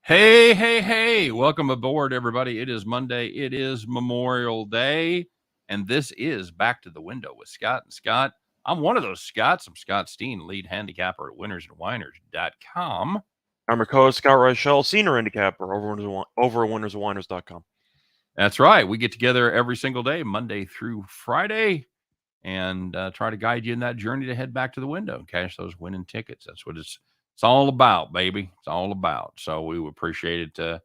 Hey, hey, hey. Welcome aboard, everybody. It is Monday. It is Memorial Day. And this is Back to the Window with Scott and Scott. I'm one of those Scotts. I'm Scott Steen, lead handicapper at WHINERS.com. I'm your co-host, Scott Reichel, senior handicapper over at WHINERS.com. That's right. We get together every single day, Monday through Friday, and try to guide you in that journey to head back to the window and cash those winning tickets. That's what it's all about, baby. It's all about. So we would appreciate it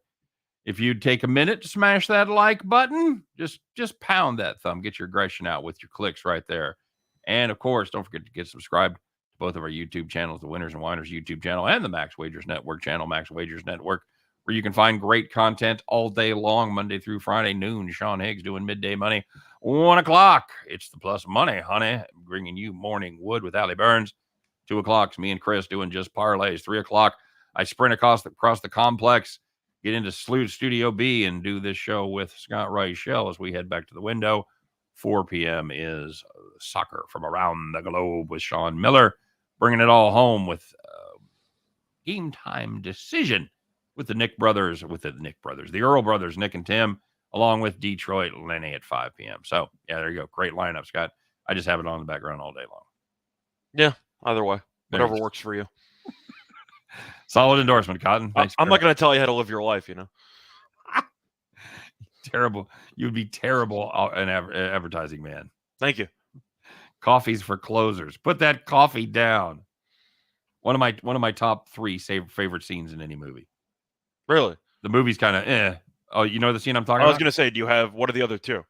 if you'd take a minute to smash that like button. Just pound that thumb. Get your aggression out with your clicks right there. And of course, don't forget to get subscribed to both of our YouTube channels, the Winners and Winers YouTube channel and the Max Wagers Network channel, Max Wagers Network, where you can find great content all day long, Monday through Friday, noon. Sean Higgs doing midday money. 1 o'clock, it's the plus money, honey, bringing you morning wood with Allie Burns. 2 o'clock, me and Chris doing just parlays. 3 o'clock, I sprint across the complex, get into Studio B and do this show with Scott Reichel as we head back to the window. 4 p.m. is soccer from around the globe with Sean Miller, bringing it all home with game time decision with the the Earl brothers, Nick and Tim, along with Detroit Lenny at 5 p.m. So, yeah, there you go. Great lineup, Scott. I just have it on in the background all day long. Yeah, either way. Whatever works for you. Solid endorsement, Cotton. Thanks. I'm not going to tell you how to live your life, Terrible. You would be terrible an advertising man. Thank you. Coffee's for closers. Put that coffee down. One of my top 3 favorite scenes in any movie. Really? The movie's kind of Oh, you know the scene I'm talking about? I was going to say, what are the other 2?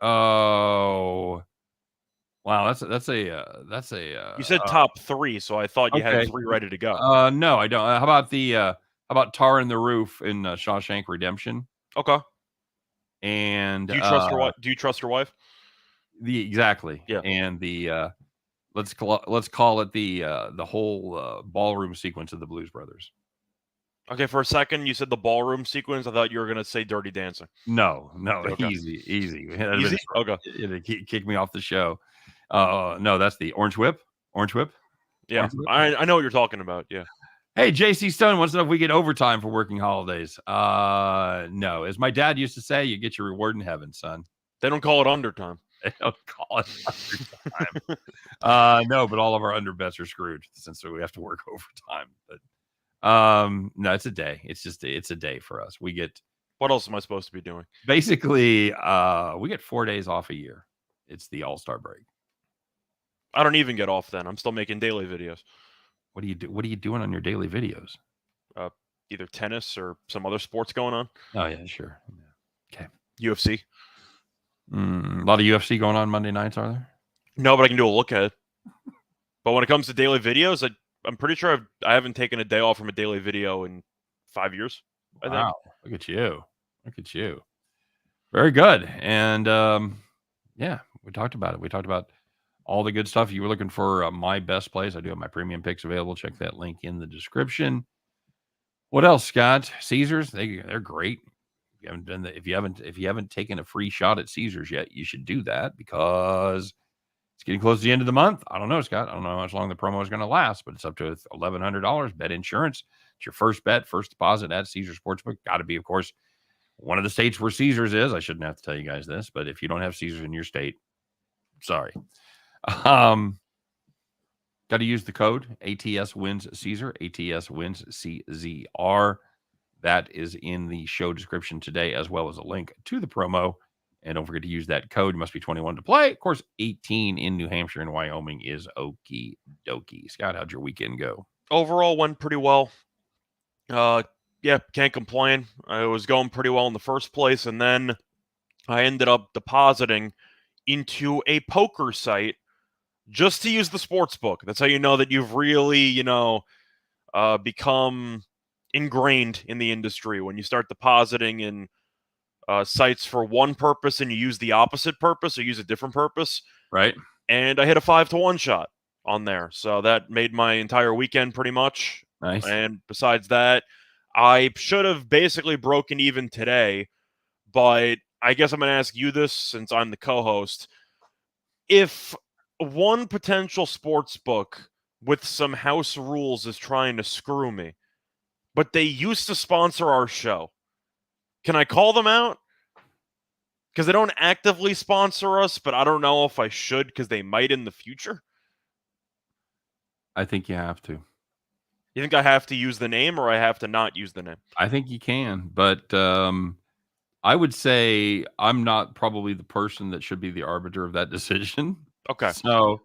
Oh, wow, that's a you said top 3, so I thought you had 3 ready to go. No, I don't. How about Tar in the Roof in Shawshank Redemption? Okay. And do you trust your wife? Do you trust your wife? Exactly. Yeah. And let's call it the whole ballroom sequence of the Blues Brothers. Okay, for a second you said the ballroom sequence. I thought you were going to say Dirty Dancing. No, okay. Easy. Easy? Okay. It'd kick me off the show. No, that's the Orange Whip. Yeah, Orange Whip? I know what you're talking about. Yeah. Hey, JC Stone wants to know if we get overtime for working holidays. No. As my dad used to say, you get your reward in heaven, son. They don't call it undertime. They don't call it undertime. No, but all of our underbets are screwed since we have to work overtime. But no, it's a day. It's a day for us. We get. What else am I supposed to be doing? Basically, we get 4 days off a year. It's the All-Star break. I don't even get off then. I'm still making daily videos. What do you do? What are you doing on your daily videos? Either tennis or some other sports going on. Oh yeah, sure. Yeah. Okay. UFC. A lot of UFC going on Monday nights, are there? No, but I can do a look at it. But when it comes to daily videos, I'm pretty sure I haven't taken a day off from a daily video in 5 years. I think. Look at you. Very good. And yeah, we talked about it. We talked about all the good stuff. You were looking for my best plays. I do have my premium picks available. Check that link in the description. What else, Scott? Caesars, they're great. If you haven't taken a free shot at Caesars yet, you should do that because it's getting close to the end of the month. I don't know, Scott. I don't know how much long the promo is going to last, but it's up to $1,100. Bet insurance. It's your first bet, first deposit at Caesars Sportsbook. Got to be, of course, one of the states where Caesars is. I shouldn't have to tell you guys this, but if you don't have Caesars in your state, sorry. Got to use the code ATS wins Caesar. ATS wins CZR. That is in the show description today, as well as a link to the promo. And don't forget to use that code. You must be 21 to play. Of course, 18 in New Hampshire and Wyoming is okie dokie. Scott, how'd your weekend go? Overall, went pretty well. Yeah, can't complain. I was going pretty well in the first place, and then I ended up depositing into a poker site just to use the Sportsbook. That's how you know that you've really, become ingrained in the industry when you start depositing in sites for one purpose and you use the opposite purpose or use a different purpose. Right. And I hit a 5-to-1 shot on there. So that made my entire weekend pretty much. Nice. And besides that, I should have basically broken even today, but I guess I'm going to ask you this since I'm the co-host. If one potential sports book with some house rules is trying to screw me, but they used to sponsor our show. Can I call them out? Because they don't actively sponsor us, but I don't know if I should because they might in the future. I think you have to. You think I have to use the name or I have to not use the name? I think you can, but I would say I'm not probably the person that should be the arbiter of that decision. Okay. So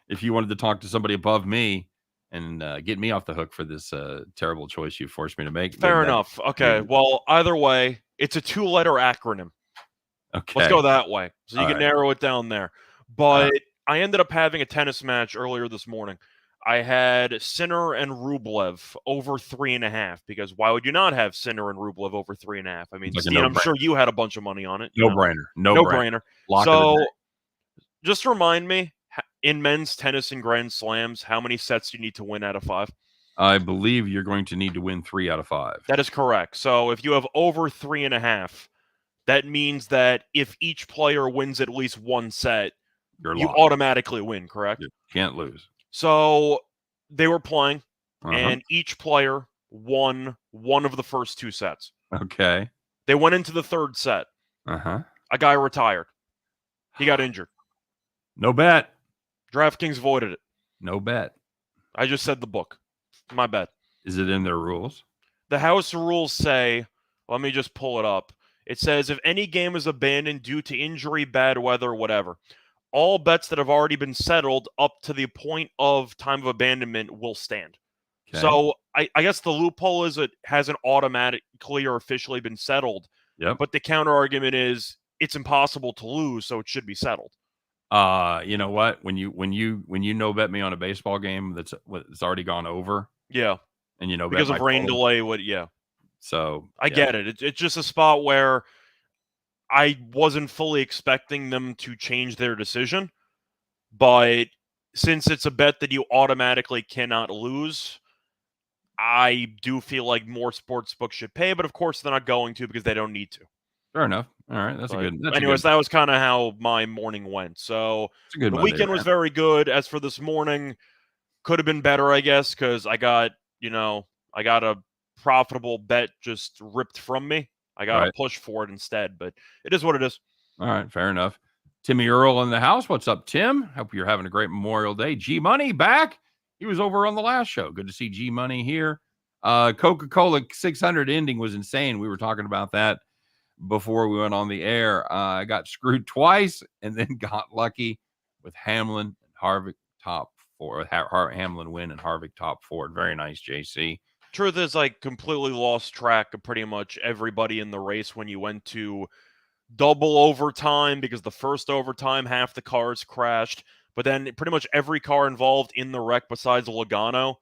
if you wanted to talk to somebody above me and get me off the hook for this terrible choice you forced me to make, Fair enough. Okay. Well, either way, it's a 2-letter acronym. Okay. Let's go that way. So you All can right. narrow it down there. But I ended up having a tennis match earlier this morning. I had Sinner and Rublev over 3.5 because why would you not have Sinner and Rublev over 3.5? I mean, Like a Steve, I'm no-brainer. sure you had a bunch of money on it. No brainer. No brainer. No-brainer. Lock of the So day. just remind me, in men's tennis and Grand Slams, how many sets do you need to win out of 5? I believe you're going to need to win 3 out of 5. That is correct. So if you have over 3.5, that means that if each player wins at least one set, you automatically win, correct? You can't lose. So they were playing, and each player won one of the first 2 sets. Okay. They went into the third set. A guy retired. He got injured. No bet. DraftKings voided it. No bet. I just said the book. My bad. Is it in their rules? The house rules say, let me just pull it up. It says, if any game is abandoned due to injury, bad weather, whatever, all bets that have already been settled up to the point of time of abandonment will stand. Okay. So I guess the loophole is it hasn't automatically or officially been settled. Yep. But the counter argument is it's impossible to lose, so it should be settled. You know what? When you no bet me on a baseball game that's already gone over. Yeah. And you know because of rain delay, So I get it. It's just a spot where I wasn't fully expecting them to change their decision, but since it's a bet that you automatically cannot lose, I do feel like more sportsbooks should pay, but of course they're not going to because they don't need to. Fair enough. All right, anyways, that was kind of how my morning went. So the weekend was very good. As for this morning, could have been better, I guess, because I got a profitable bet just ripped from me. I got to push for it instead, but it is what it is. All right, fair enough. Timmy Earl in the house. What's up, Tim? Hope you're having a great Memorial Day. G Money back. He was over on the last show. Good to see G Money here. Coca-Cola 600 ending was insane. We were talking about that before we went on the air. I got screwed twice and then got lucky with Hamlin and Harvick top 4. Hamlin win and Harvick top 4. Very nice, JC. Truth is, I completely lost track of pretty much everybody in the race when you went to double overtime because the first overtime, half the cars crashed. But then pretty much every car involved in the wreck besides Logano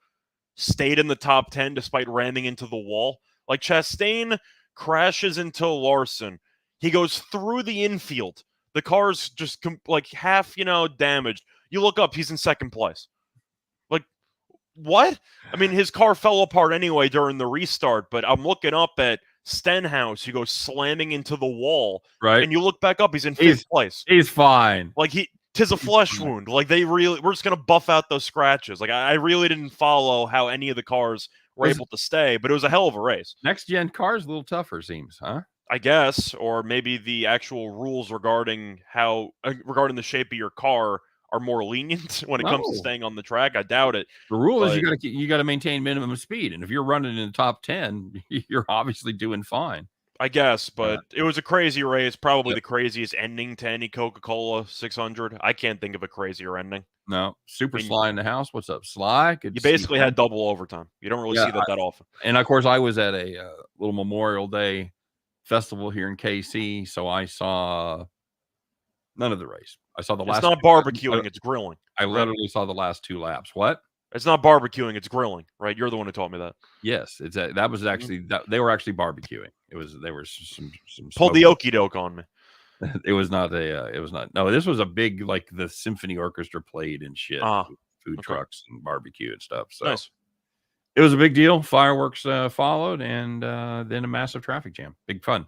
stayed in the top 10 despite ramming into the wall. Like Chastain crashes into Larson. He goes through the infield. The car's just like half, damaged. You look up, he's in second place. Like, what? I mean, his car fell apart anyway during the restart, but I'm looking up at Stenhouse, who goes slamming into the wall. Right. And you look back up, he's in fifth place. He's fine. Like, tis a flesh wound. Like, we're just going to buff out those scratches. Like, I really didn't follow how any of the cars were able to stay, but it was a hell of a race. Next gen cars a little tougher, seems, huh? I guess, or maybe the actual rules regarding the shape of your car are more lenient when it comes to staying on the track. I doubt it. The rule is you got to maintain minimum speed, and if you're running in the top 10, you're obviously doing fine. I guess, but it was a crazy race, probably the craziest ending to any Coca-Cola 600. I can't think of a crazier ending. No. Super Sly in the house. What's up, Sly? You basically had double overtime. You don't really see that often. And, of course, I was at a little Memorial Day festival here in KC, so I saw none of the race. I saw the last. It's not barbecuing; it's grilling. I literally saw the last 2 laps. What? It's not barbecuing; it's grilling. Right? You're the one who taught me that. Yes, that was actually they were actually barbecuing. They were some pulled the okie doke on me. It was not. No, this was a big, like, the symphony orchestra played and shit. Food trucks and barbecue and stuff. So nice. It was a big deal. Fireworks followed, and then a massive traffic jam. Big fun.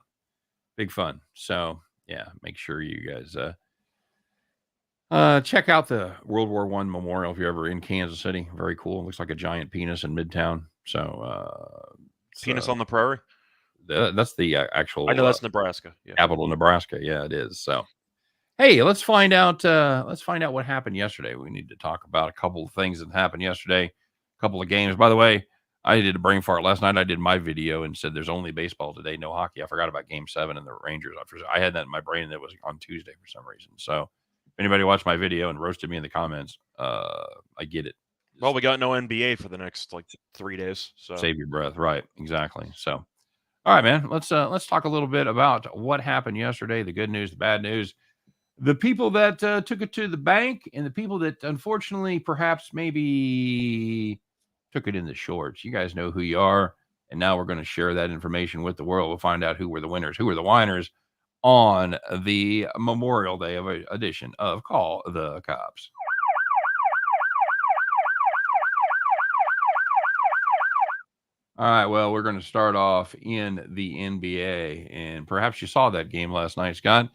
So yeah, make sure you guys check out the World War I memorial if you're ever in Kansas City. Very cool. It looks like a giant penis in Midtown. So Penis on the Prairie. That's the actual. I know that's Nebraska. Yeah. Capital Nebraska. Yeah, it is. So, hey, let's find out. Let's find out what happened yesterday. We need to talk about a couple of things that happened yesterday. A couple of games. By the way, I did a brain fart last night. I did my video and said there's only baseball today, no hockey. I forgot about Game 7 and the Rangers. I had that in my brain that was on Tuesday for some reason. So, if anybody watched my video and roasted me in the comments, I get it. Well, we got no NBA for the next 3 days. So save your breath, right? Exactly. So, all right, man. Let's talk a little bit about what happened yesterday. The good news, the bad news, the people that took it to the bank, and the people that unfortunately, perhaps, maybe took it in the shorts. You guys know who you are, and now we're going to share that information with the world. We'll find out who were the winners, who were the whiners on the Memorial Day edition of Call the Cops. All right, well, we're going to start off in the NBA, and perhaps you saw that game last night, Scott.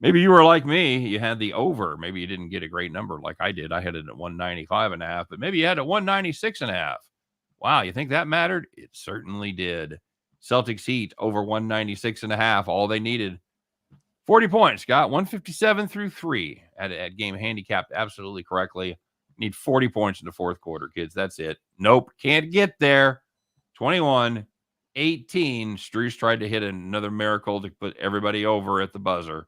Maybe you were like me. You had the over. Maybe you didn't get a great number like I did. I had it at 195.5, but maybe you had it at 196.5. Wow, you think that mattered? It certainly did. Celtics Heat over 196.5. All they needed, 40 points, Scott. 157 through 3 at game handicapped absolutely correctly. Need 40 points in the fourth quarter, kids. That's it. Nope, can't get there. 21-18. Struce tried to hit another miracle to put everybody over at the buzzer.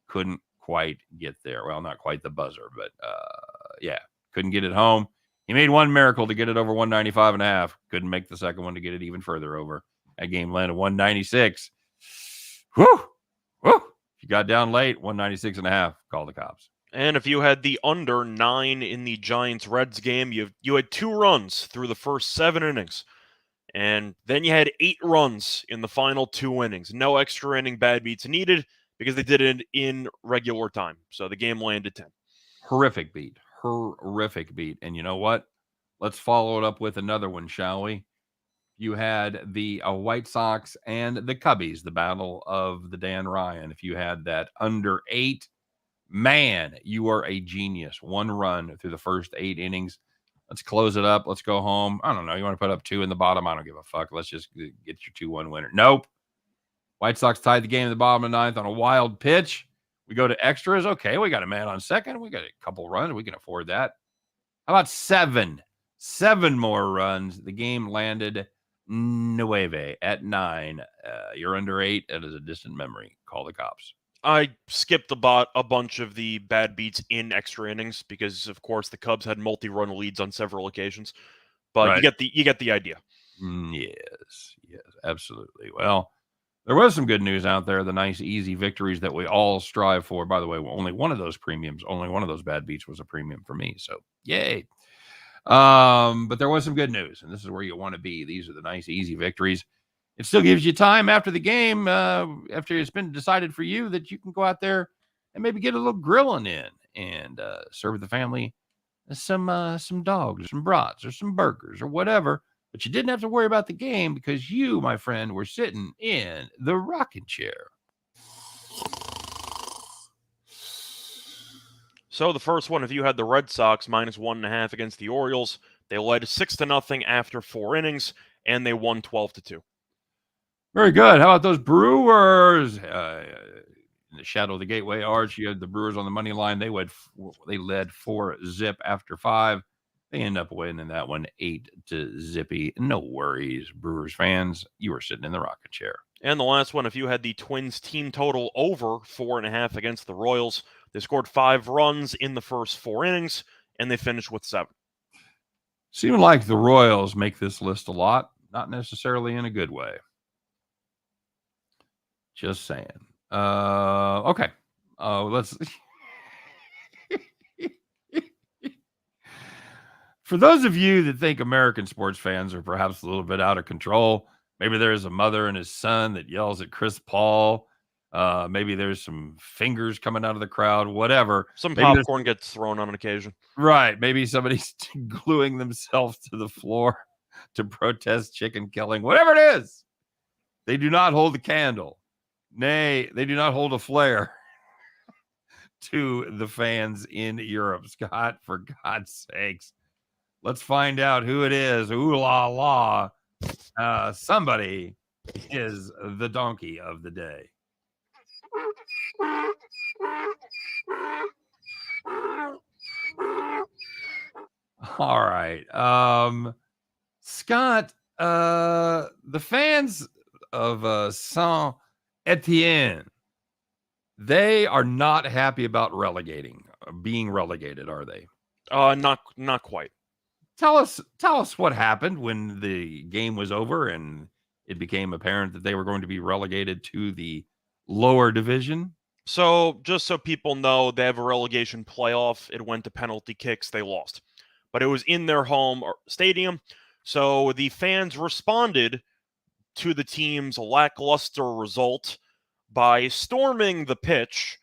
Couldn't quite get there. Well, not quite the buzzer, but yeah, couldn't get it home. He made one miracle to get it over 195.5. Couldn't make the second one to get it even further over. That game landed 196. Whew. Whew. If you got down late, 196.5, call the cops. And if you had the under 9 in the Giants-Reds game, you had 2 runs through the first 7 innings. And then you had 8 runs in the final 2 innings. No extra inning bad beats needed because they did it in regular time. So the game landed 10. Horrific beat. And you know what? Let's follow it up with another one, shall we? You had the White Sox and the Cubbies, the battle of the Dan Ryan. If you had that under 8, man, you are a genius. 1 run through the first 8 innings. Let's close it up. Let's go home. I don't know. You want to put up 2 in the bottom? I don't give a fuck. Let's just get your 2-1 winner. Nope. White Sox tied the game in the bottom of the 9th on a wild pitch. We go to extras. Okay, we got a man on second. We got a couple runs. We can afford that. How about 7? 7 more runs. The game landed 9 at 9. You're under 8. That is a distant memory. Call the cops. I skipped a bunch of the bad beats in extra innings because, of course, the Cubs had multi-run leads on several occasions. But right. you get the idea. Yes, absolutely. Well, there was some good news out there. The nice, easy victories that we all strive for. By the way, only one of those premiums, only one of those bad beats was a premium for me. So, yay. But there was some good news, and this is where you want to be. These are the nice, easy victories. It still gives you time after the game, after it's been decided for you, that you can go out there and maybe get a little grilling in and serve the family some dogs, some brats, or some burgers, or whatever. But you didn't have to worry about the game because you, my friend, were sitting in the rocking chair. So the first one, if you had the Red Sox -1.5 against the Orioles, they led 6-0 after 4 innings, and they won 12-2. Very good. How about those Brewers? In the shadow of the Gateway Arch, you had the Brewers on the money line. They led 4-0 after 5. They end up winning that one 8-0. No worries, Brewers fans. You were sitting in the rocking chair. And the last one, if you had the Twins team total over 4.5 against the Royals, they scored 5 runs in the first 4 innings, and they finished with 7. Seems like the Royals make this list a lot, not necessarily in a good way. Just saying. Okay. Let's. For those of you that think American sports fans are perhaps a little bit out of control, maybe there's a mother and his son that yells at Chris Paul. Maybe there's some fingers coming out of the crowd, whatever. Some popcorn gets thrown on an occasion. Right. Maybe somebody's gluing themselves to the floor to protest chicken killing, whatever it is. They do not hold a candle. Nay, they do not hold a flare to the fans in Europe. Scott, for God's sakes, let's find out who it is. Ooh la la. Somebody is the donkey of the day. All right. Scott, the fans of Saint Etienne, they are not happy about being relegated, are they? Not quite. Tell us what happened when the game was over and it became apparent that they were going to be relegated to the lower division. So, just so people know, they have a relegation playoff. It went to penalty kicks. They lost. But it was in their home stadium. So, the fans responded to the team's lackluster result by storming the pitch.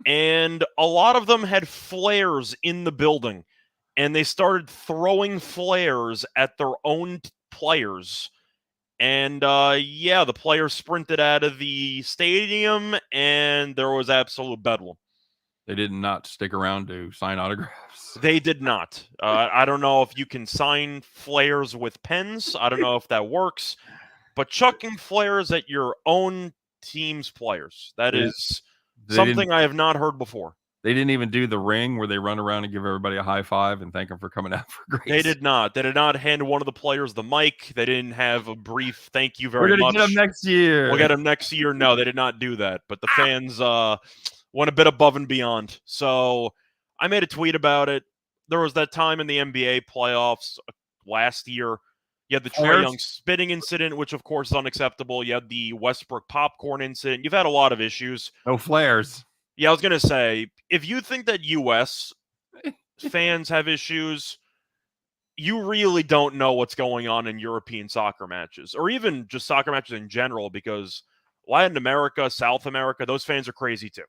And a lot of them had flares in the building. And they started throwing flares at their own players. And the players sprinted out of the stadium, and there was absolute bedlam. They did not stick around to sign autographs. They did not. I don't know if you can sign flares with pens. I don't know if that works. But chucking flares at your own team's players, that is something I have not heard before. They didn't even do the ring where they run around and give everybody a high five and thank them for coming out for grace. They did not. They did not hand one of the players the mic. They didn't have a brief thank you very much. We're going to get them next year. We'll get them next year. No, they did not do that. But the fans went a bit above and beyond. So I made a tweet about it. There was that time in the NBA playoffs last year. You had the Trae Young spitting incident, which of course is unacceptable. You had the Westbrook popcorn incident. You've had a lot of issues. No flares. Yeah, I was going to say, if you think that U.S. fans have issues, you really don't know what's going on in European soccer matches, or even just soccer matches in general, because Latin America, South America, those fans are crazy too.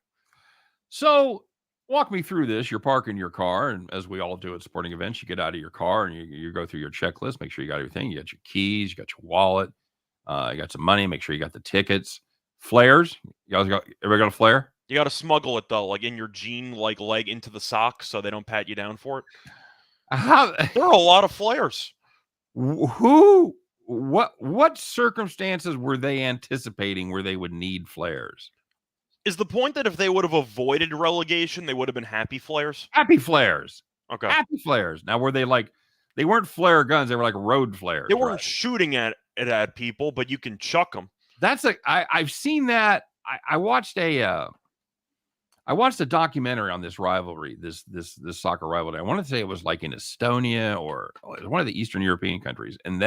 So walk me through this. You're parking your car, and as we all do at sporting events, you get out of your car and you go through your checklist, make sure you got everything. You got your keys, you got your wallet, you got some money, make sure you got the tickets. Flares. Everybody got a flare? You got to smuggle it though, like in your jean leg into the sock so they don't pat you down for it. There are a lot of flares. What circumstances were they anticipating where they would need flares? Is the point that if they would have avoided relegation, they would have been happy flares? Happy flares. Okay. Happy flares. Now, were they they weren't flare guns, they were like road flares. They weren't shooting at people, but you can chuck them. I've seen that. I watched a documentary on this rivalry, this soccer rivalry. I want to say it was like in Estonia or one of the Eastern European countries, and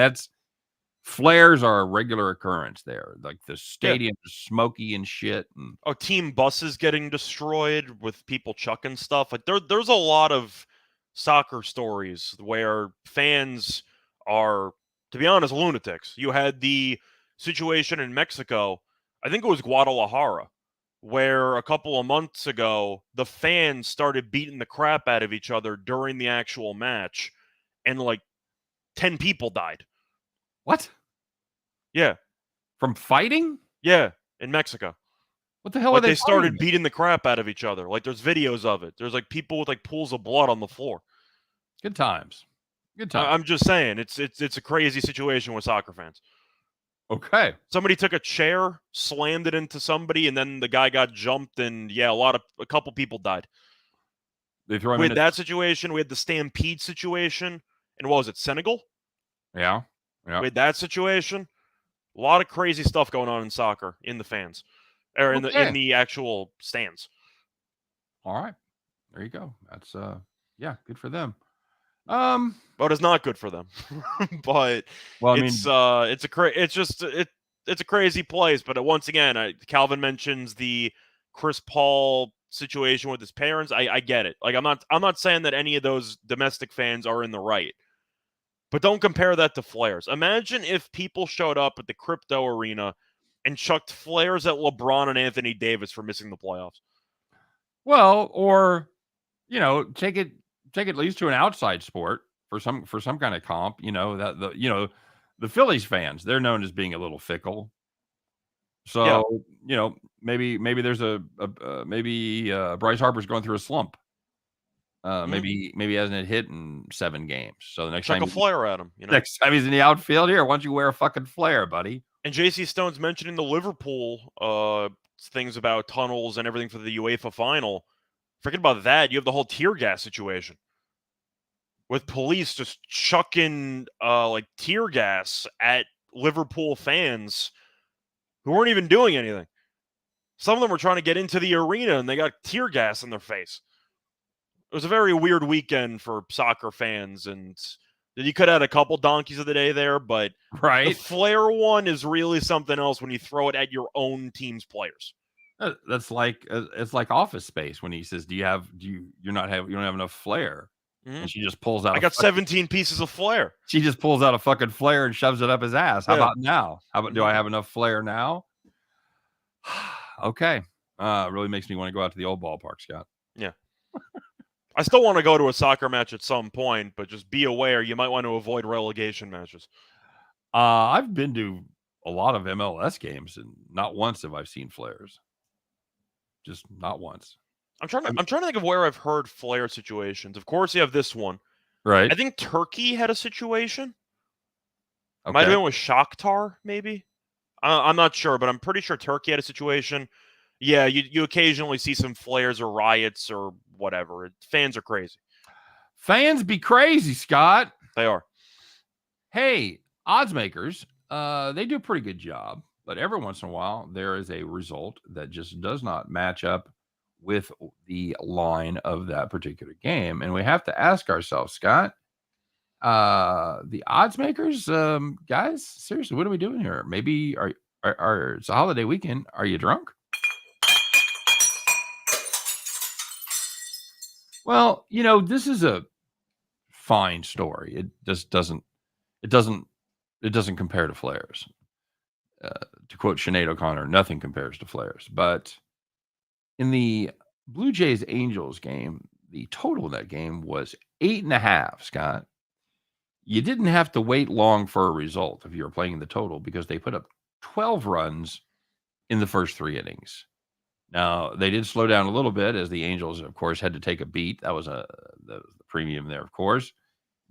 flares are a regular occurrence there. Like the stadium is smoky and shit. And team buses getting destroyed with people chucking stuff. Like there's a lot of soccer stories where fans are, to be honest, lunatics. You had the situation in Mexico, I think it was Guadalajara, where a couple of months ago, the fans started beating the crap out of each other during the actual match, and like 10 people died. What? Yeah. From fighting? Yeah, in Mexico. What the hell are they started beating the crap out of each other. Like there's videos of it. There's like people with like pools of blood on the floor. Good times. Good times. I'm just saying, it's a crazy situation with soccer fans. Okay. Somebody took a chair, slammed it into somebody, and then the guy got jumped, and a couple people died. They throw him we had that situation. We had the Stampede situation, and what was it, Senegal? Yeah. We had that situation. A lot of crazy stuff going on in soccer in the fans, or in the actual stands. All right, there you go. That's good for them. But it's not good for them. But it's a crazy place. But once again, Calvin mentions the Chris Paul situation with his parents. I get it. Like I'm not saying that any of those domestic fans are in the right. But don't compare that to flares. Imagine if people showed up at the crypto arena and chucked flares at LeBron and Anthony Davis for missing the playoffs. Well, or take it at least to an outside sport for some kind of comp. The Phillies fans, they're known as being a little fickle. So maybe there's maybe Bryce Harper's going through a slump. Maybe he hasn't hit in 7 games. So the Chuck a flare at him, next time he's in the outfield, here, why don't you wear a fucking flare, buddy? And J.C. Stone's mentioning the Liverpool things about tunnels and everything for the UEFA final. Forget about that. You have the whole tear gas situation with police just chucking like tear gas at Liverpool fans who weren't even doing anything. Some of them were trying to get into the arena and they got tear gas in their face. It was a very weird weekend for soccer fans, and you could have had a couple donkeys of the day there, but the flare one is really something else when you throw it at your own team's players. That's like it's like Office Space when he says, you don't have enough flare?" And she just pulls out. I got 17 pieces of flare. She just pulls out a fucking flare and shoves it up his ass. How about now? Do I have enough flare now? Okay. Really makes me want to go out to the old ballpark, Scott. Yeah. I still want to go to a soccer match at some point, but just be aware you might want to avoid relegation matches. I've been to a lot of MLS games, and not once have I seen flares. Just not once. I'm trying to think of where I've heard flare situations. Of course, you have this one. Right. I think Turkey had a situation. Okay. Might have been with Shakhtar, maybe. I'm not sure, but I'm pretty sure Turkey had a situation. Yeah, you occasionally see some flares or riots or whatever. Fans are crazy. Fans be crazy, Scott. They are. Hey, odds makers, they do a pretty good job, but every once in a while there is a result that just does not match up with the line of that particular game, and we have to ask ourselves, Scott, the odds makers, guys, seriously, what are we doing here? Maybe it's a holiday weekend. Are you drunk? Well, this is a fine story. It just doesn't compare to flares. To quote Sinead O'Connor, nothing compares to flares. But in the Blue Jays Angels game, the total of that game was 8.5, Scott. You didn't have to wait long for a result if you were playing the total, because they put up 12 runs in the first 3 innings. Now, they did slow down a little bit as the Angels, of course, had to take a beat. That was the premium there, of course.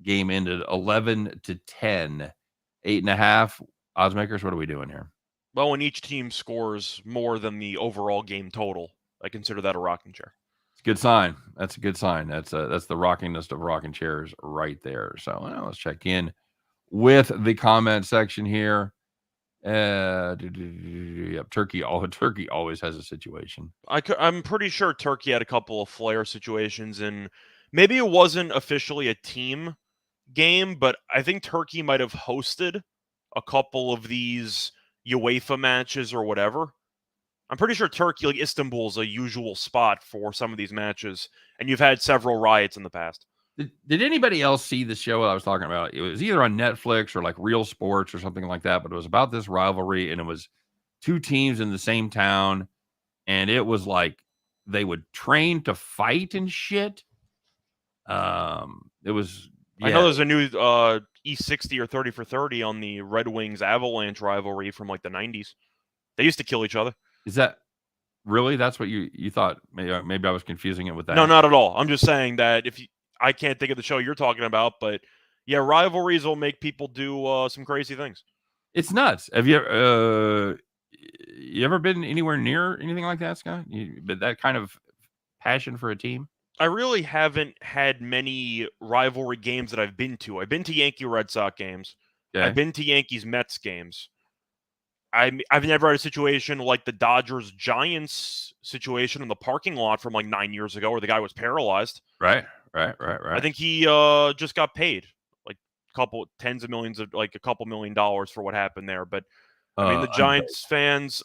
Game ended 11-10, 8.5. Odds makers, what are we doing here? Well, when each team scores more than the overall game total, I consider that a rocking chair. It's a good sign. That's a good sign. That's the rockingest of rocking chairs right there. So let's check in with the comment section here. Turkey always has a situation. I'm pretty sure Turkey had a couple of flare situations, and maybe it wasn't officially a team game, but I think Turkey might have hosted a couple of these UEFA matches or whatever. I'm pretty sure Turkey, like Istanbul, is a usual spot for some of these matches, and you've had several riots in the past. Did anybody else see the show I was talking about? It was either on Netflix or like Real Sports or something like that, but it was about this rivalry, and it was 2 teams in the same town, and it was like they would train to fight and shit. It was. Yeah. I know there's a new E60 or 30 for 30 on the Red Wings Avalanche rivalry from like the 90s. They used to kill each other. Is that really? That's what you thought? Maybe I was confusing it with that. No, not at all. I'm just saying that I can't think of the show you're talking about, but yeah, rivalries will make people do some crazy things. It's nuts. Have you ever been anywhere near anything like that, Scott? But that kind of passion for a team? I really haven't had many rivalry games that I've been to. I've been to Yankee Red Sox games. Okay. I've been to Yankees Mets games. I've never had a situation like the Dodgers Giants situation in the parking lot from like 9 years ago where the guy was paralyzed. Right. I think he just got paid like a couple million dollars for what happened there. But I mean, the Giants fans,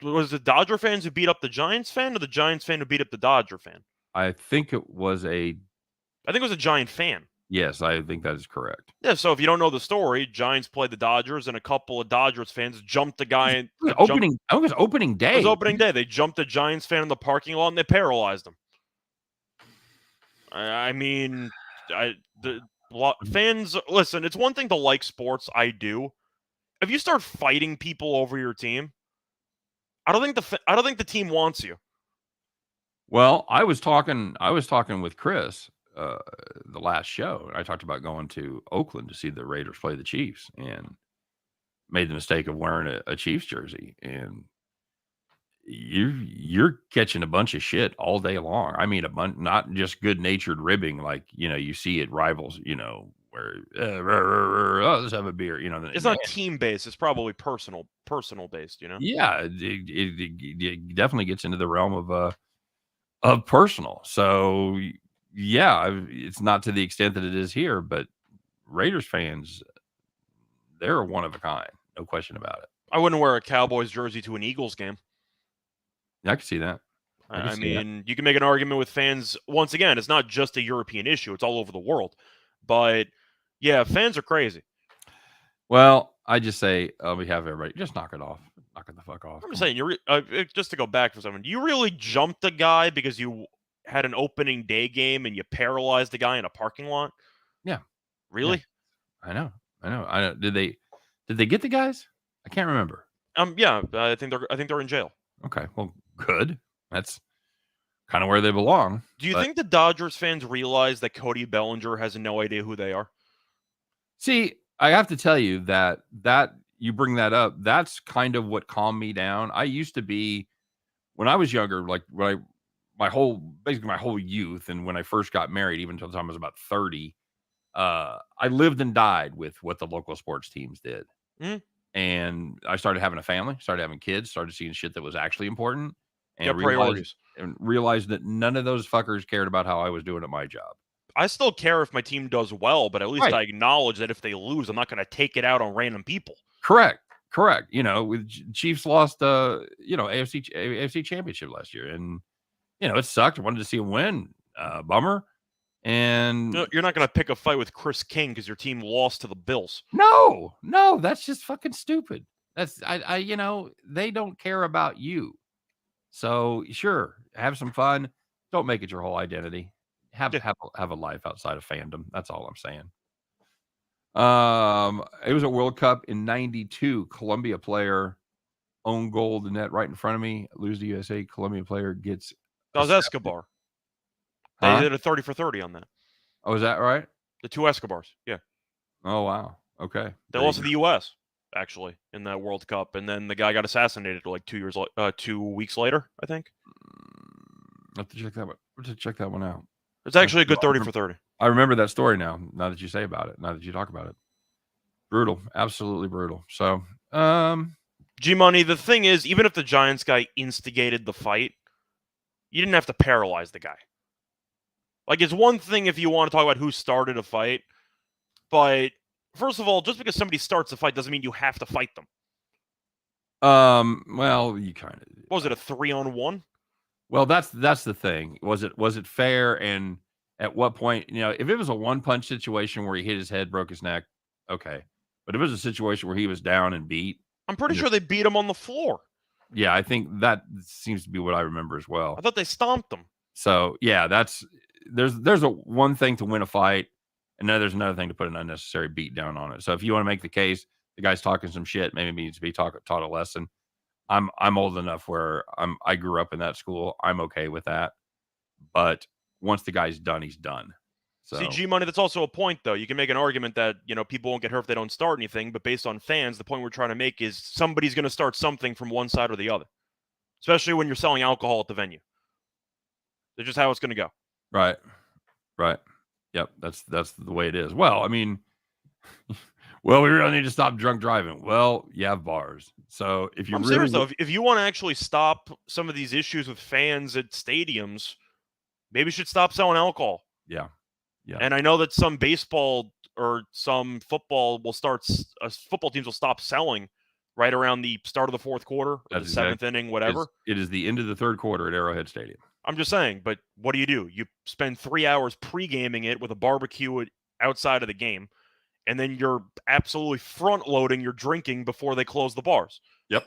was it the Dodger fans who beat up the Giants fan or the Giants fan who beat up the Dodger fan? I think it was a Giant fan. Yes, I think that is correct. Yeah, so if you don't know the story, Giants played the Dodgers, and a couple of Dodgers fans jumped the guy. It was opening day. It was opening day. They jumped the Giants fan in the parking lot, and they paralyzed him. I mean, fans, listen, it's one thing to like sports. I do. If you start fighting people over your team, I don't think the team wants you. Well, I was talking with Chris the last show, and I talked about going to Oakland to see the Raiders play the Chiefs, and made the mistake of wearing a Chiefs jersey, and you're catching a bunch of shit all day long. I mean, a bunch, not just good natured ribbing like you see at rivals. Where oh, let's have a beer. It's not team based. It's probably personal based. Yeah, it definitely gets into the realm of personal. So yeah, it's not to the extent that it is here, but Raiders fans, they're one of a kind, no question about it. I wouldn't wear a Cowboys jersey to an Eagles game. Yeah, I can see that. I mean, you can make an argument with fans. Once again, it's not just a European issue; it's all over the world. But yeah, fans are crazy. Well, I just say on behalf of everybody, just knock it off. Knock it the fuck off. I'm just saying, just to go back for a second, you really jumped the guy because you had an opening day game and you paralyzed the guy in a parking lot? Yeah. Really? Yeah. I know. Did they get the guys? I can't remember. Yeah, I think they're in jail. Okay, well, good. That's kind of where they belong. Do you think the Dodgers fans realize that Cody Bellinger has no idea who they are? See, I have to tell you that you bring that up. That's kind of what calmed me down. I used to be, when I was younger, like my whole youth, and when I first got married, even until the time I was about 30, I lived and died with what the local sports teams did. Mm. And I started having a family, started having kids, started seeing shit that was actually important, and priorities. realized that none of those fuckers cared about how I was doing at my job. I still care if my team does well, but at least I acknowledge that if they lose, I'm not going to take it out on random people. Correct. With Chiefs lost, AFC championship last year, and it sucked. I wanted to see a win. Bummer. And you're not going to pick a fight with Chris King because your team lost to the Bills. No, that's just fucking stupid. That's they don't care about you. So sure, have some fun. Don't make it your whole identity. Have a life outside of fandom. That's all I'm saying. It was a World Cup in '92. Colombia player own goal the net right in front of me. Lose the USA. Colombia player gets. That was Escobar. They did a 30 for 30 on that. Oh, is that right? The two Escobars. Yeah. Oh wow. Okay. They lost to the U.S. actually in that World Cup, and then the guy got assassinated like 2 weeks later, I think. I have to check that one. Check that one out. It's actually a good 30 for 30. I remember that story now. Now that you say about it, now that you talk about it, brutal, absolutely brutal. So, G-Money. The thing is, even if the Giants guy instigated the fight, you didn't have to paralyze the guy. Like, it's one thing if you want to talk about who started a fight, but first of all, just because somebody starts a fight doesn't mean you have to fight them. Well, you kind of. What was it, a 3-on-1? Well, that's the thing. Was it fair? And at what point, if it was a one-punch situation where he hit his head, broke his neck, okay. But if it was a situation where he was down and beat, I'm pretty sure they beat him on the floor. Yeah, I think that seems to be what I remember as well. I thought they stomped him. So yeah, there's a one thing to win a fight, and then there's another thing to put an unnecessary beat down on it. So if you want to make the case, the guy's talking some shit, maybe he needs to be taught a lesson. I'm old enough where I grew up in that school. I'm okay with that. But once the guy's done, he's done. So. See, G-Money, that's also a point, though. You can make an argument that, people won't get hurt if they don't start anything, but based on fans, the point we're trying to make is somebody's going to start something from one side or the other, especially when you're selling alcohol at the venue. That's just how it's going to go. Right. Yep, that's the way it is. Well, I mean, we really need to stop drunk driving. Well, you have bars. So if you serious, though, if you want to actually stop some of these issues with fans at stadiums, maybe you should stop selling alcohol. Yeah. And I know that some baseball or some football football teams will stop selling right around the start of the fourth quarter or the seventh inning, whatever. It is the end of the third quarter at Arrowhead Stadium. I'm just saying, but what do? You spend 3 hours pre-gaming it with a barbecue outside of the game, and then you're absolutely front-loading your drinking before they close the bars. Yep.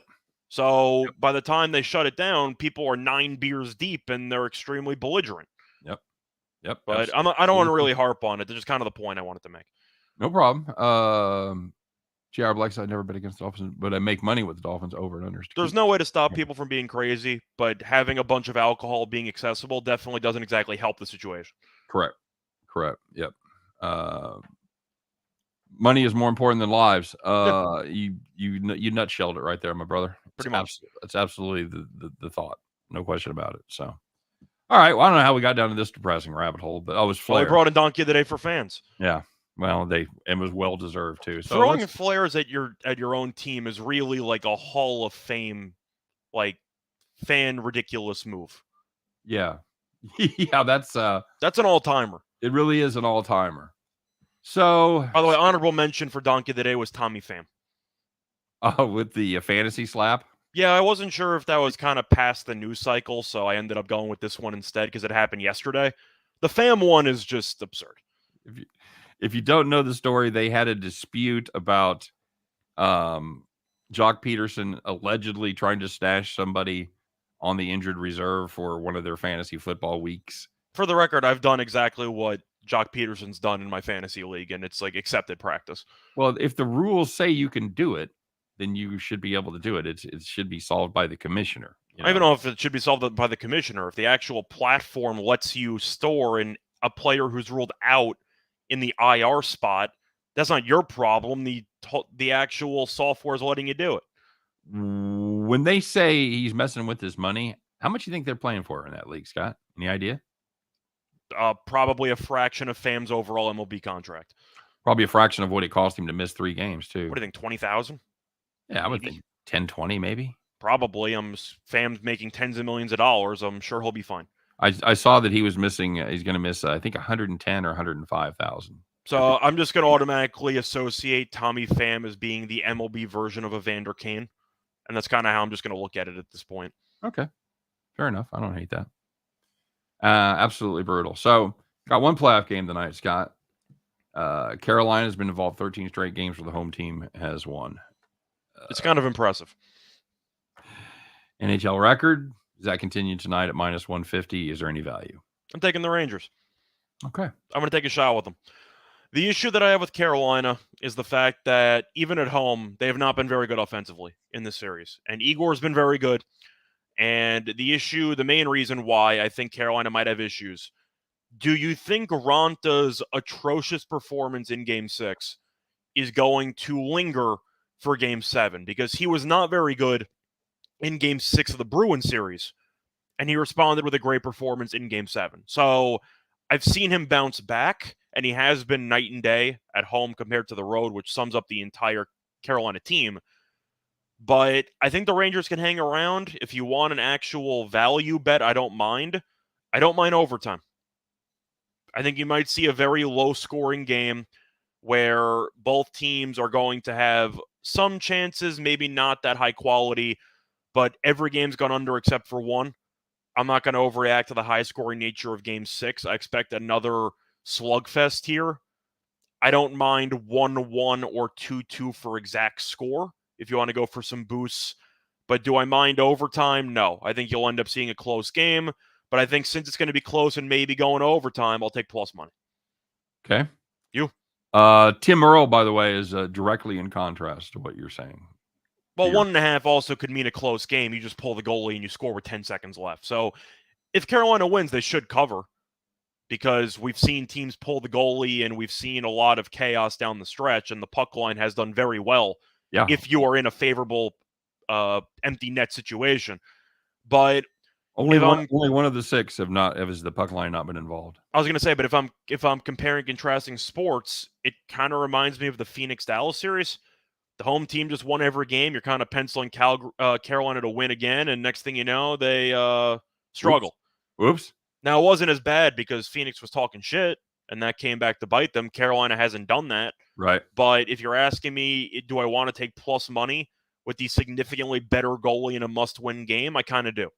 So by the time they shut it down, people are 9 beers deep, and they're extremely belligerent. Yep. But I don't want to really harp on it. That's just kind of the point I wanted to make. No problem. J.R. Blacks, I've never bet against the Dolphins, but I make money with the Dolphins over and unders. There's no way to stop people from being crazy, but having a bunch of alcohol being accessible definitely doesn't exactly help the situation. Correct. Yep. Money is more important than lives. You nutshelled it right there, my brother. Pretty much. It's absolutely the thought. No question about it. So, all right. Well, I don't know how we got down to this depressing rabbit hole, but I was Well, Flair. we brought in Donkey today for fans. Yeah. Well, it was well deserved too. So throwing flares at your own team is really like a Hall of Fame, like fan ridiculous move. Yeah. Yeah, that's an all-timer. It really is an all-timer. So, by the way, honorable mention for Donkey today was Tommy Pham. With the fantasy slap? Yeah, I wasn't sure if that was kind of past the news cycle, so I ended up going with this one instead because it happened yesterday. The Pham one is just absurd. If you don't know the story, they had a dispute about Jock Peterson allegedly trying to stash somebody on the injured reserve for one of their fantasy football weeks. For the record, I've done exactly what Jock Peterson's done in my fantasy league, and it's like accepted practice. Well, if the rules say you can do it, then you should be able to do it. It should be solved by the commissioner. I don't even know if it should be solved by the commissioner. If the actual platform lets you store a player who's ruled out in the IR spot, that's not your problem. The actual software is letting you do it. When they say he's messing with his money, how much do you think they're playing for in that league, Scott? Any idea? Probably a fraction of Pham's overall MLB contract. Probably a fraction of what it cost him to miss 3 games, too. What do you think, 20,000? Yeah, I would think 10, 20 maybe. Probably. Pham's making tens of millions of dollars. I'm sure he'll be fine. I saw that he was missing. He's going to miss, I think, 110 or 105,000. So I'm just going to automatically associate Tommy Pham as being the MLB version of Evander Kane, and that's kind of how I'm just going to look at it at this point. Okay, fair enough. I don't hate that. Absolutely brutal. So got one playoff game tonight, Scott. Carolina's been involved 13 straight games where the home team has won. It's kind of impressive. NHL record, does that continue tonight at minus 150? Is there any value? I'm taking the Rangers. Okay. I'm going to take a shot with them. The issue that I have with Carolina is the fact that even at home, they have not been very good offensively in this series. And Igor's been very good. And the main reason why I think Carolina might have issues, do you think Ronta's atrocious performance in Game 6 is going to linger for Game 7? Because he was not very good in Game 6 of the Bruins series, and he responded with a great performance in Game 7. So I've seen him bounce back, and he has been night and day at home compared to the road, which sums up the entire Carolina team. But I think the Rangers can hang around. If you want an actual value bet, I don't mind. I don't mind overtime. I think you might see a very low-scoring game where both teams are going to have some chances, maybe not that high quality, but every game's gone under except for one. I'm not going to overreact to the high-scoring nature of Game 6. I expect another slugfest here. I don't mind 1-1 or 2-2 for exact score if you want to go for some boosts. But do I mind overtime? No. I think you'll end up seeing a close game. But I think since it's going to be close and maybe going to overtime, I'll take plus money. Okay. You? Tim Earl, by the way, is directly in contrast to what you're saying. Well, 1.5 also could mean a close game. You just pull the goalie and you score with 10 seconds left. So if Carolina wins, they should cover because we've seen teams pull the goalie and we've seen a lot of chaos down the stretch, and the puck line has done very well if you are in a favorable empty net situation. But only one of the 6 has the puck line not been involved. I was going to say, but if I'm comparing contrasting sports, it kind of reminds me of the Phoenix-Dallas series. The home team just won every game. You're kind of penciling Carolina to win again, and next thing you know, they struggle. Oops. Now, it wasn't as bad because Phoenix was talking shit, and that came back to bite them. Carolina hasn't done that. Right. But if you're asking me, do I want to take plus money with the significantly better goalie in a must-win game, I kind of do.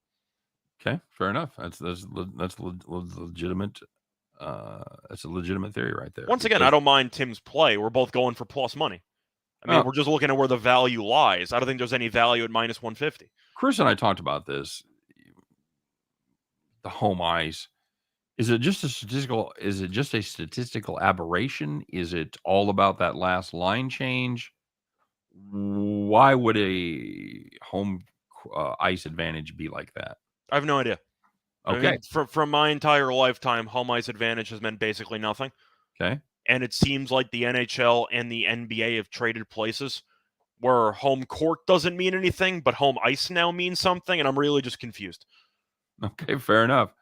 Okay, fair enough. That's legitimate. That's a legitimate theory right there. Once again, I don't mind Tim's play. We're both going for plus money. I mean, we're just looking at where the value lies. I don't think there's any value at minus 150. Chris and I talked about this. The home ice. Is it just a statistical aberration? Is it all about that last line change? Why would a home ice advantage be like that? I have no idea. Okay. I mean, from my entire lifetime, home ice advantage has meant basically nothing. Okay. And it seems like the NHL and the NBA have traded places where home court doesn't mean anything, but home ice now means something, and I'm really just confused. Okay, fair enough.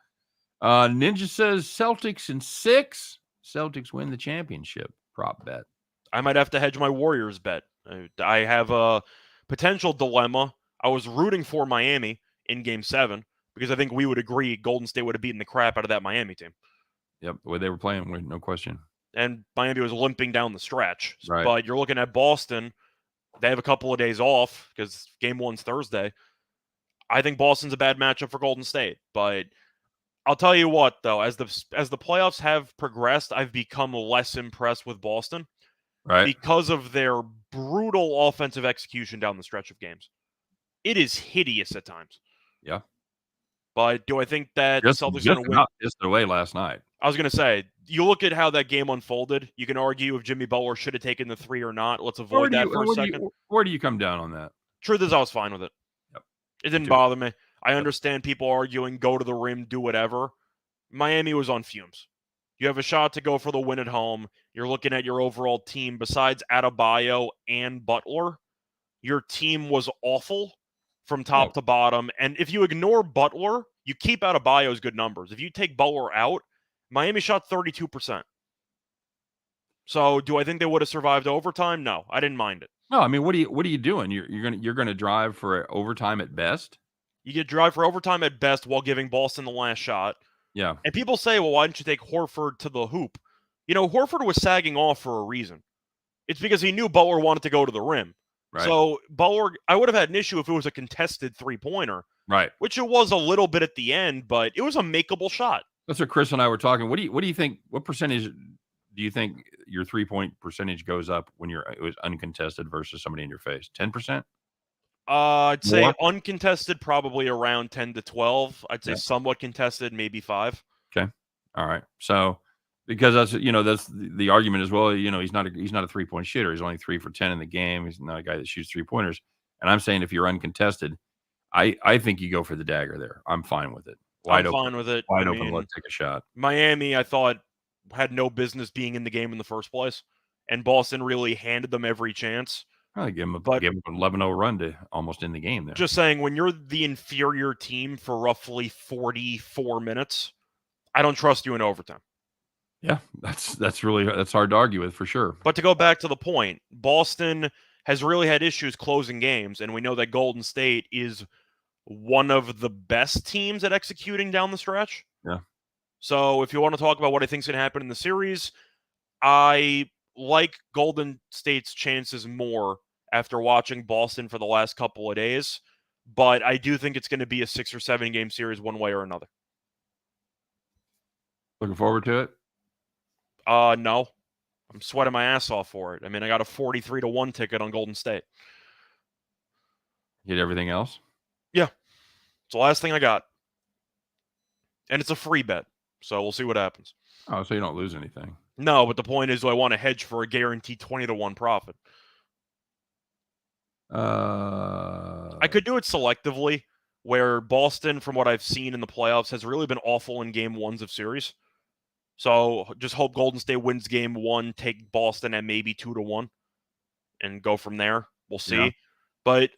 Ninja says Celtics in 6. Celtics win the championship. Prop bet. I might have to hedge my Warriors bet. I have a potential dilemma. I was rooting for Miami in Game 7 because I think we would agree Golden State would have beaten the crap out of that Miami team. Yep, the way they were playing, no question. And Miami was limping down the stretch. Right. But you're looking at Boston. They have a couple of days off because Game 1's Thursday. I think Boston's a bad matchup for Golden State. But I'll tell you what, though, as the playoffs have progressed, I've become less impressed with Boston. Right. Because of their brutal offensive execution down the stretch of games. It is hideous at times. Yeah. But do I think that just, the Celtics are going to win? Just away last night. I was going to say, you look at how that game unfolded. You can argue if Jimmy Butler should have taken the 3 or not. Let's avoid that for a second. Where do you come down on that? Truth is, I was fine with it. Yep. It didn't bother me. I understand people arguing, go to the rim, do whatever. Miami was on fumes. You have a shot to go for the win at home. You're looking at your overall team. Besides Adebayo and Butler, your team was awful from top to bottom. And if you ignore Butler, you keep Adebayo's good numbers. If you take Butler out, Miami shot 32%. So do I think they would have survived overtime? No, I didn't mind it. No, I mean, what are you doing? You're gonna drive for overtime at best? You get drive for overtime at best while giving Boston the last shot. Yeah. And people say, well, why didn't you take Horford to the hoop? You know, Horford was sagging off for a reason. It's because he knew Butler wanted to go to the rim. Right. So Butler, I would have had an issue if it was a contested three-pointer. Right. Which it was a little bit at the end, but it was a makeable shot. That's what Chris and I were talking. What do you think? What percentage do you think your 3-point percentage goes up when it was uncontested versus somebody in your face? 10%? I'd say uncontested, probably around 10 to 12. I'd say somewhat contested, maybe 5. Okay. All right. So because that's the argument as well. He's not a 3-point shooter. He's only 3 for 10 in the game. He's not a guy that shoots 3-pointers. And I'm saying if you're uncontested, I think you go for the dagger there. I'm fine with it. I'm fine with it. Wide open, let's take a shot. Miami, I thought, had no business being in the game in the first place. And Boston really handed them every chance. Probably give them an 11-0 run to almost in the game there. Just saying, when you're the inferior team for roughly 44 minutes, I don't trust you in overtime. Yeah, that's hard to argue with for sure. But to go back to the point, Boston has really had issues closing games, and we know that Golden State is one of the best teams at executing down the stretch. Yeah. So if you want to talk about what I think is going to happen in the series, I like Golden State's chances more after watching Boston for the last couple of days, but I do think it's going to be a 6 or 7 game series one way or another. Looking forward to it? No. I'm sweating my ass off for it. I mean, I got a 43-1 ticket on Golden State. Get everything else? Yeah. It's the last thing I got. And it's a free bet, so we'll see what happens. Oh, so you don't lose anything. No, but the point is, do I want to hedge for a guaranteed 20-1 profit? I could do it selectively, where Boston, from what I've seen in the playoffs, has really been awful in game 1s of series. So just hope Golden State wins game 1, take Boston at maybe 2-1, and go from there. We'll see. Yeah. But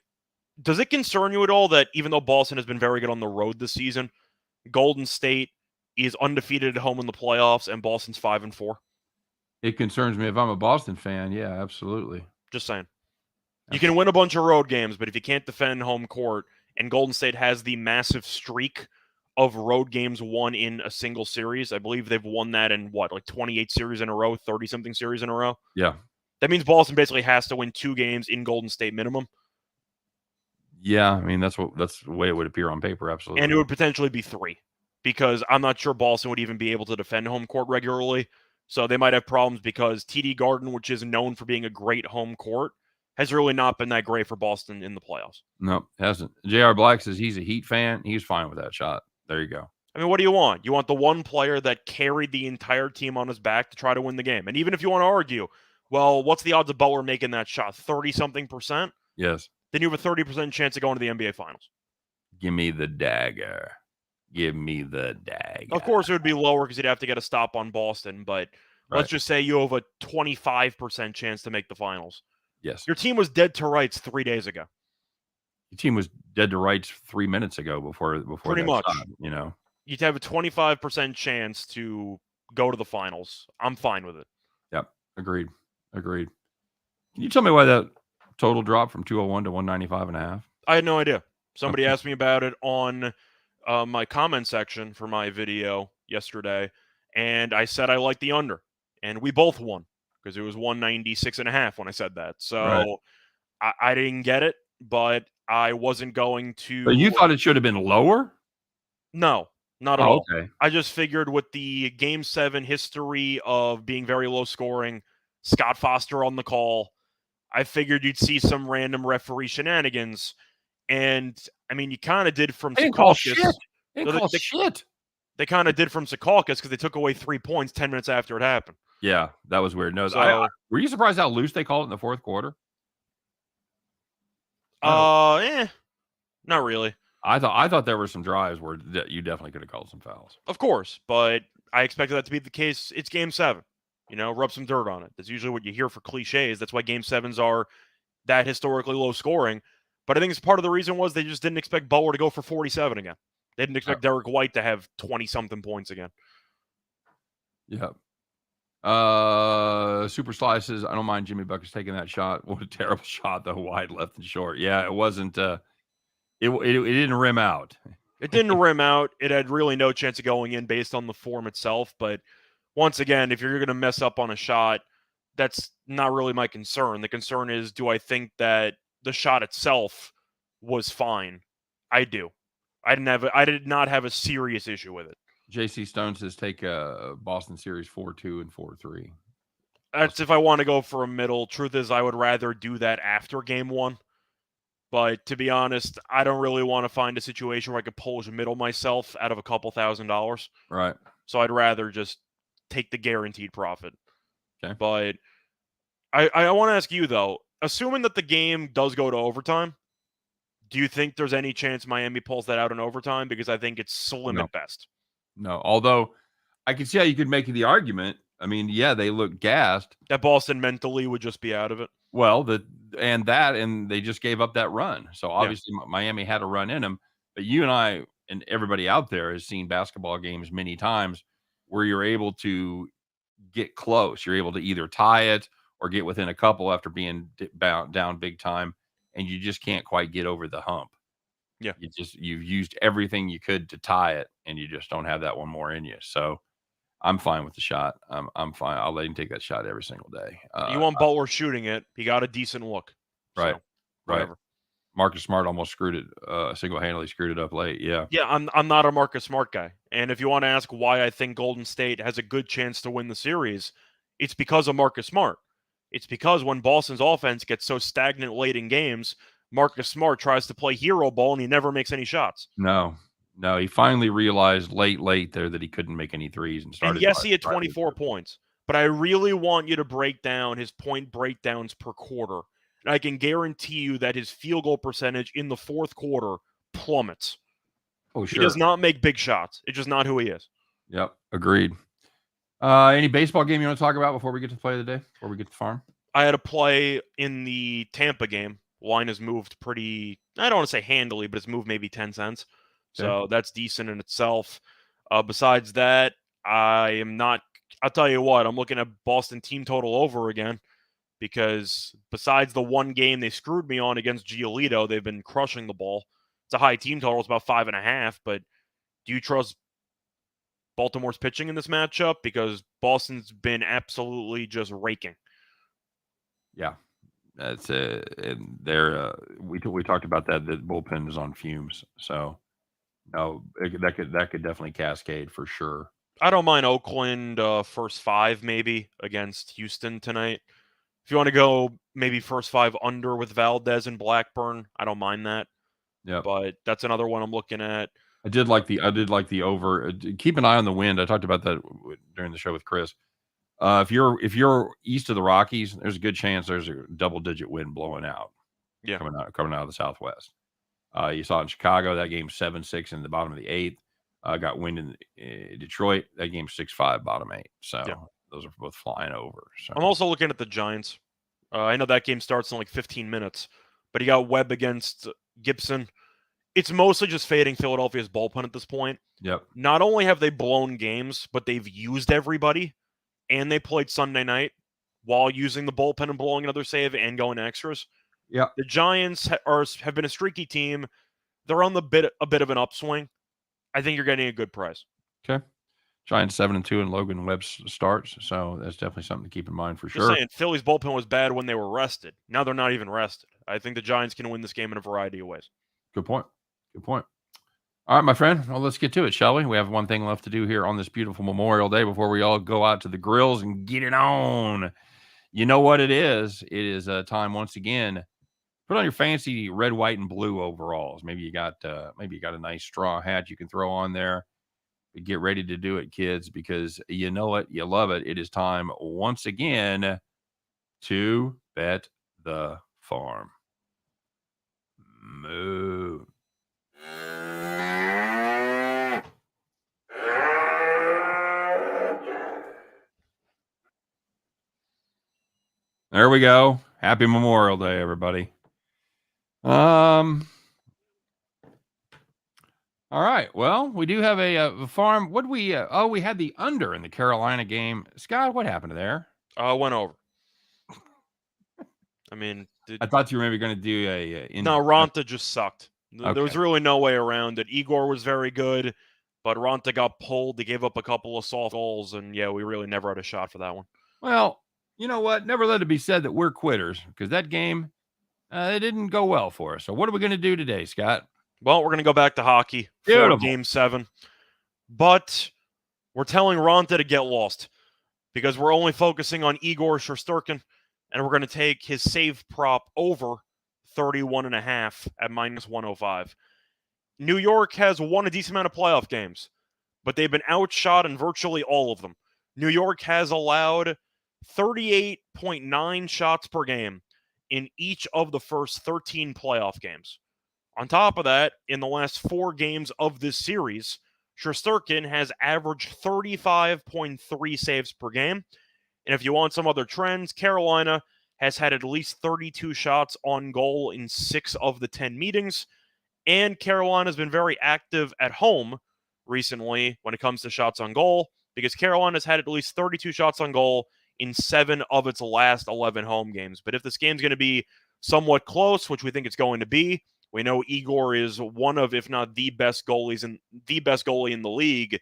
does it concern you at all that even though Boston has been very good on the road this season, Golden State is undefeated at home in the playoffs and Boston's 5-4? It concerns me if I'm a Boston fan. Yeah, absolutely. Just saying. You can win a bunch of road games, but if you can't defend home court, and Golden State has the massive streak of road games won in a single series, I believe they've won that in 28 series in a row, 30-something series in a row? Yeah. That means Boston basically has to win 2 games in Golden State minimum. Yeah, I mean, that's the way it would appear on paper, absolutely. And it would potentially be 3, because I'm not sure Boston would even be able to defend home court regularly. So they might have problems because TD Garden, which is known for being a great home court, has really not been that great for Boston in the playoffs. No, it hasn't. J.R. Black says he's a Heat fan. He's fine with that shot. There you go. I mean, what do you want? You want the one player that carried the entire team on his back to try to win the game. And even if you want to argue, Well, what's the odds of Butler making that shot? 30-something%? Yes. Then you have a 30% chance of going to the NBA Finals. Give me the dagger. Give me the dagger. Of course, it would be lower because you'd have to get a stop on Boston, but let's just say you have a 25% chance to make the finals. Yes. Your team was dead to rights 3 days ago. Your team was dead to rights 3 minutes ago before Pretty that much. shot, you know. You'd have a 25% chance to go to the finals. I'm fine with it. Yep. Agreed. Can you tell me why that total dropped from 201 to 195.5? I had no idea. Somebody asked me about it on my comment section for my video yesterday, and I said I like the under, and we both won because it was 196.5 when I said that. So I didn't get it, but I wasn't going to. But you thought it should have been lower? No, not at all. Okay. I just figured with the Game 7 history of being very low scoring, Scott Foster on the call, I figured you'd see some random referee shenanigans. And, I mean, you kind of did from Secaucus. Shit. They kind of did from Secaucus because they took away 3 points 10 minutes after it happened. Yeah, that was weird. No, So, were you surprised how loose they called it in the fourth quarter? not really. I thought there were some drives where you definitely could have called some fouls. Of course, but I expected that to be the case. It's Game 7. You know, rub some dirt on it. That's usually what you hear for cliches. That's why Game 7s are that historically low scoring. But I think it's part of the reason was they just didn't expect Butler to go for 47 again. They didn't expect Derek White to have 20-something points again. Yeah. Super Slices, I don't mind Jimmy Buckets taking that shot. What a terrible shot, though, wide left and short. Yeah, it wasn't it didn't rim out. It didn't rim out. It had really no chance of going in based on the form itself. But once again, if you're going to mess up on a shot, that's not really my concern. The concern is, do I think that the shot itself was fine? I do. I did not have a serious issue with it. JC Stone says take a Boston series 4-2 and 4-3. That's if I want to go for a middle. Truth is, I would rather do that after Game 1. But to be honest, I don't really want to find a situation where I could pull a middle myself out of a couple $1,000s. Right. So I'd rather just take the guaranteed profit. Okay. But I want to ask you, though, assuming that the game does go to overtime, do you think there's any chance Miami pulls that out in overtime? Because I think it's slim at best. No, although I can see how you could make the argument. I mean, yeah, they look gassed. That Boston mentally would just be out of it. Well, and they just gave up that run. So obviously Miami had a run in them. But you and I and everybody out there has seen basketball games many times where you're able to get close. You're able to either tie it or get within a couple after being down big time, and you just can't quite get over the hump. Yeah. You've used everything you could to tie it, and you just don't have that one more in you. So I'm fine with the shot. I'm fine. I'll let him take that shot every single day. You want Butler shooting it. He got a decent look. Right. So, whatever. Marcus Smart almost screwed it, single-handedly screwed it up late. Yeah. Yeah, I'm not a Marcus Smart guy. And if you want to ask why I think Golden State has a good chance to win the series, it's because of Marcus Smart. It's because when Boston's offense gets so stagnant late in games, Marcus Smart tries to play hero ball and he never makes any shots. No, he finally realized late there that he couldn't make any threes and started. And yes, he had 24 points, but I really want you to break down his point breakdowns per quarter. And I can guarantee you that his field goal percentage in the fourth quarter plummets. Oh, sure. He does not make big shots. It's just not who he is. Yep, agreed. Any baseball game you want to talk about before we get to play of the day, before we get to the farm? I had a play in the Tampa game. Line has moved pretty, I don't want to say handily, but it's moved maybe 10 cents. So that's decent in itself. Besides that, I'll tell you what, I'm looking at Boston team total over again because besides the one game they screwed me on against Giolito, they've been crushing the ball. It's a high team total. It's about 5.5, but do you trust Baltimore's pitching in this matchup? Because Boston's been absolutely just raking. Yeah. That's and they're we talked about that. The bullpen is on fumes, so no, that could definitely cascade for sure. I don't mind Oakland first 5 maybe against Houston tonight. If you want to go maybe first 5 under with Valdez and Blackburn, I don't mind that. Yeah, but that's another one I'm looking at. I did like the over. Keep an eye on the wind. I talked about that during the show with Chris. If you're east of the Rockies, there's a good chance there's a double-digit wind blowing out. Yeah. Coming out of the southwest. You saw it in Chicago, that game 7-6 in the bottom of the 8th. Got wind in Detroit, that game 6-5 bottom 8. So those are both flying over. So I'm also looking at the Giants. I know that game starts in like 15 minutes, but you got Webb against Gibson. It's mostly just fading Philadelphia's bullpen at this point. Yep. Not only have they blown games, but they've used everybody, and they played Sunday night while using the bullpen and blowing another save and going extras. Yeah. The Giants have been a streaky team. They're on a bit of an upswing. I think you're getting a good price. Okay. Giants 7-2 and Logan Webb starts, so that's definitely something to keep in mind for Just sure. saying, Philly's bullpen was bad when they were rested. Now they're not even rested. I think the Giants can win this game in a variety of ways. Good point. Good point. All right, my friend. Well, let's get to it, shall we? We have one thing left to do here on this beautiful Memorial Day before we all go out to the grills and get it on. You know what it is? It is time once again. Put on your fancy red, white, and blue overalls. Maybe you got a nice straw hat you can throw on there. But get ready to do it, kids, because you know it, you love it. It is time once again to bet the farm. Moo. There we go. Happy Memorial Day, everybody. All right. Well, we do have a farm. What we we had the under in the Carolina game. Scott, what happened there? Went over. I mean, I thought you were maybe going to do no, Ronta just sucked. Okay. There was really no way around it. Igor was very good, but Ronta got pulled. They gave up a couple of soft goals, and yeah, we really never had a shot for that one. Well, you know what? Never let it be said that we're quitters, because that game, it didn't go well for us. So what are we going to do today, Scott? Well, we're going to go back to hockey for Game 7. But we're telling Ronta to get lost because we're only focusing on Igor Shesterkin, and we're going to take his save prop over 31.5 at -105. New York has won a decent amount of playoff games, but they've been outshot in virtually all of them. New York has allowed 38.9 shots per game in each of the first 13 playoff games. On top of that, in the last 4 games of this series, Shesterkin has averaged 35.3 saves per game. And if you want some other trends, Carolina has had at least 32 shots on goal in 6 of the 10 meetings. And Carolina has been very active at home recently when it comes to shots on goal, because Carolina has had at least 32 shots on goal in 7 of its last 11 home games. But if this game's going to be somewhat close, which we think it's going to be, we know Igor is one of, if not the best goalie in the league.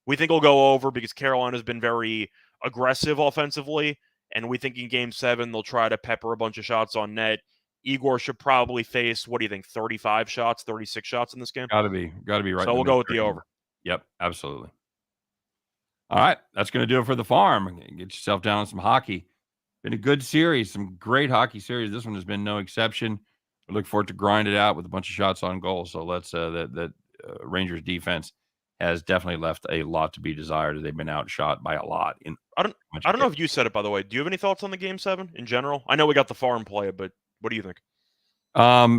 We think he'll go over because Carolina's been very aggressive offensively, and we think in Game 7 they'll try to pepper a bunch of shots on net. Igor should probably face, what do you think, 35 shots, 36 shots in this game? Got to be right. So we'll go with the over. Yep, absolutely. All right, that's going to do it for the farm. Get yourself down on some hockey. Been a good series, some great hockey series. This one has been no exception. We look forward to grind it out with a bunch of shots on goal. So let's that Rangers defense has definitely left a lot to be desired. They've been outshot by a lot. I don't know if you said it, by the way. Do you have any thoughts on the Game 7 in general? I know we got the farm play, but what do you think?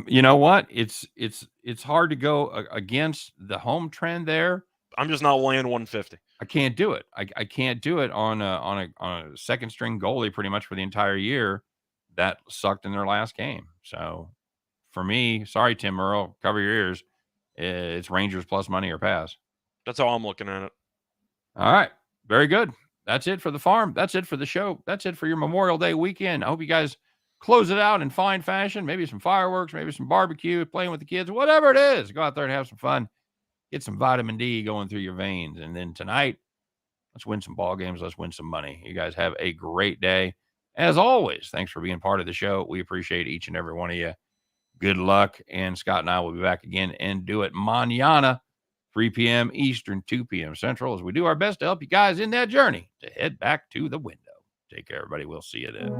You know what? It's hard to go against the home trend there. I'm just not laying 150. I can't do it. I can't do it on a second string goalie pretty much for the entire year that sucked in their last game. So for me, sorry, Tim Earl, cover your ears. It's Rangers plus money or pass. That's how I'm looking at it. All right. Very good. That's it for the farm. That's it for the show. That's it for your Memorial Day weekend. I hope you guys close it out in fine fashion. Maybe some fireworks, maybe some barbecue, playing with the kids, whatever it is. Go out there and have some fun. Get some vitamin D going through your veins. And then tonight, let's win some ball games. Let's win some money. You guys have a great day. As always, thanks for being part of the show. We appreciate each and every one of you. Good luck. And Scott and I will be back again and do it mañana, 3 p.m. Eastern, 2 p.m. Central, as we do our best to help you guys in that journey to head back to the window. Take care, everybody. We'll see you then.